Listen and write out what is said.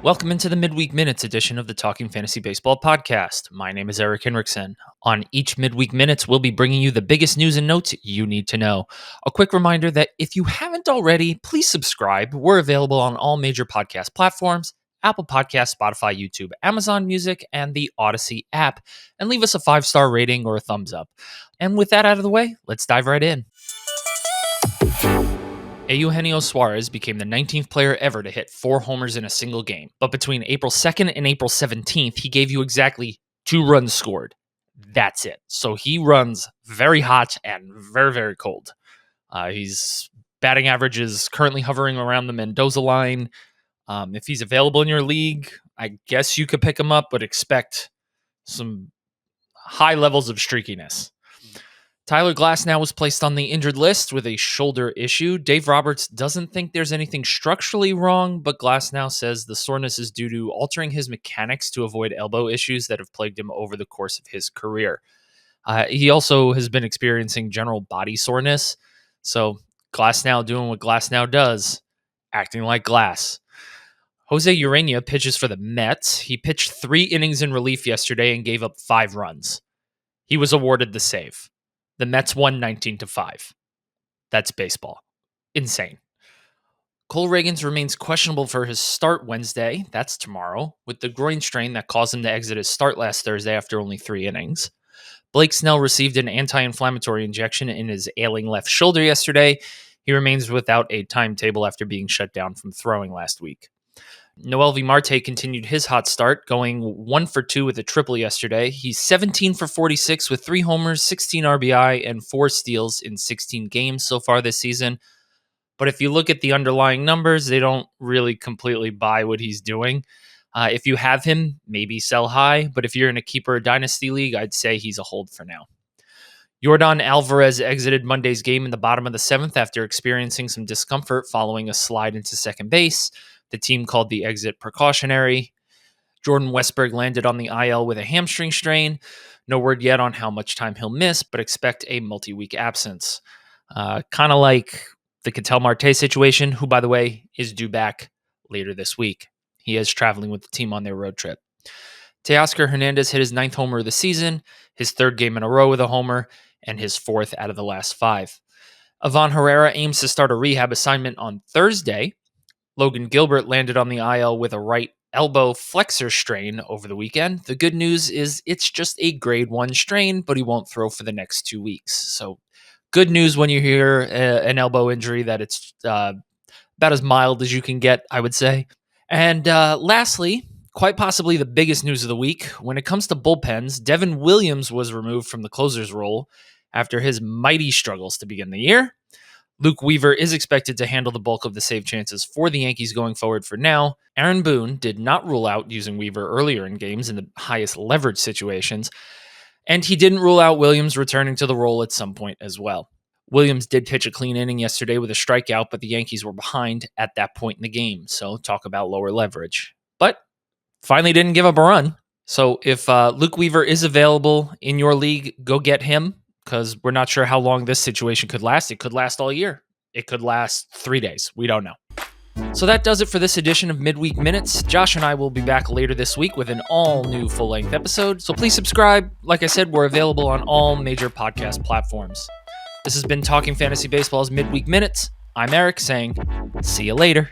Welcome into the Midweek Minutes edition of the Talking Fantasy Baseball podcast. My name is Eric Henriksen. On each Midweek Minutes, we'll be bringing you the biggest news and notes you need to know. A quick reminder that if you haven't already, please subscribe. We're available on all major podcast platforms: Apple Podcasts, Spotify, YouTube, Amazon Music, and the Odyssey app. And leave us a 5-star rating or a thumbs up. And with that out of the way, let's dive right in. Eugenio Suarez became the 19th player ever to hit 4 homers in a single game. But between April 2nd and April 17th, he gave you exactly 2 runs scored. That's it. So he runs very hot and very, very cold. His batting average is currently hovering around the Mendoza line. If he's available in your league, I guess you could pick him up, but expect some high levels of streakiness. Tyler Glasnow was placed on the injured list with a shoulder issue. Dave Roberts doesn't think there's anything structurally wrong, but Glasnow says the soreness is due to altering his mechanics to avoid elbow issues that have plagued him over the course of his career. He also has been experiencing general body soreness. So Glasnow doing what Glasnow does, acting like glass. Jose Urena pitches for the Mets. He pitched 3 innings in relief yesterday and gave up 5 runs. He was awarded the save. The Mets won 19-5. That's baseball. Insane. Cole Ragans remains questionable for his start Wednesday. That's tomorrow, with the groin strain that caused him to exit his start last Thursday after only 3 innings. Blake Snell received an anti-inflammatory injection in his ailing left shoulder yesterday. He remains without a timetable after being shut down from throwing last week. Noelvi Marte continued his hot start, going 1 for 2 with a triple yesterday. He's 17 for 46 with 3 homers, 16 RBI, and 4 steals in 16 games so far this season. But if you look at the underlying numbers, they don't really completely buy what he's doing. If you have him, maybe sell high. But if you're in a keeper or dynasty league, I'd say he's a hold for now. Yordan Alvarez exited Monday's game in the bottom of the 7th after experiencing some discomfort following a slide into second base. The team called the exit precautionary. Jordan Westberg landed on the IL with a hamstring strain. No word yet on how much time he'll miss, but expect a multi-week absence. Kind of like the Ketel Marte situation, who, by the way, is due back later this week. He is traveling with the team on their road trip. Teoscar Hernandez hit his 9th homer of the season, his 3rd game in a row with a homer, and his 4th out of the last 5. Ivan Herrera aims to start a rehab assignment on Thursday. Logan Gilbert landed on the IL with a right elbow flexor strain over the weekend. The good news is it's just a grade 1 strain, but he won't throw for the next 2 weeks. So good news when you hear an elbow injury that it's about as mild as you can get, I would say. And lastly, quite possibly the biggest news of the week, when it comes to bullpens, Devin Williams was removed from the closer's role after his mighty struggles to begin the year. Luke Weaver is expected to handle the bulk of the save chances for the Yankees going forward for now. Aaron Boone did not rule out using Weaver earlier in games in the highest leverage situations, and he didn't rule out Williams returning to the role at some point as well. Williams did pitch a clean inning yesterday with a strikeout, but the Yankees were behind at that point in the game, so talk about lower leverage. But finally didn't give up a run. So if Luke Weaver is available in your league, go get him, because we're not sure how long this situation could last. It could last all year. It could last 3 days. We don't know. So that does it for this edition of Midweek Minutes. Josh and I will be back later this week with an all-new full-length episode. So please subscribe. Like I said, we're available on all major podcast platforms. This has been Talking Fantasy Baseball's Midweek Minutes. I'm Eric saying, see you later.